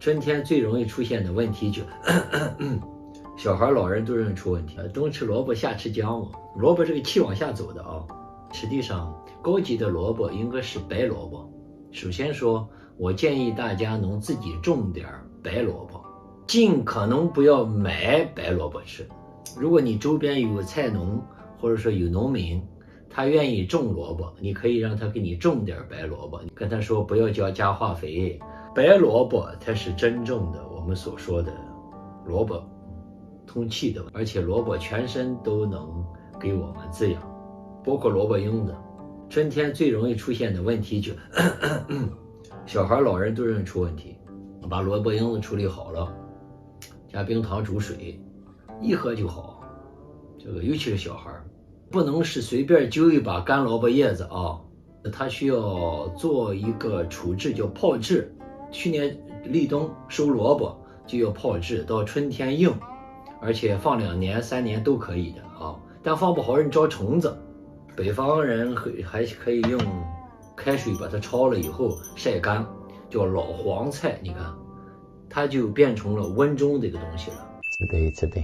春天最容易出现的问题就小孩老人都容易出问题，冬吃萝卜夏吃姜嘛，萝卜这个气往下走的啊。实际上高级的萝卜应该是白萝卜。首先说，我建议大家能自己种点白萝卜，尽可能不要买白萝卜吃。如果你周边有菜农或者说有农民，他愿意种萝卜，你可以让他给你种点白萝卜，跟他说不要加化肥。白萝卜它是真正的我们所说的萝卜，通气的，而且萝卜全身都能给我们滋养，包括萝卜缨子。春天最容易出现的问题就小孩老人都容易出问题。把萝卜缨子处理好了，加冰糖煮水，一喝就好。这个尤其是小孩，不能是随便揪一把干萝卜叶子啊，它需要做一个处置叫泡制。去年立冬收萝卜就要泡制，到春天硬，而且放2年3年都可以的啊，但放不好人招虫子。北方人还可以用开水把它焯了以后晒干，叫老黄菜，你看它就变成了温中的一个东西了。是的。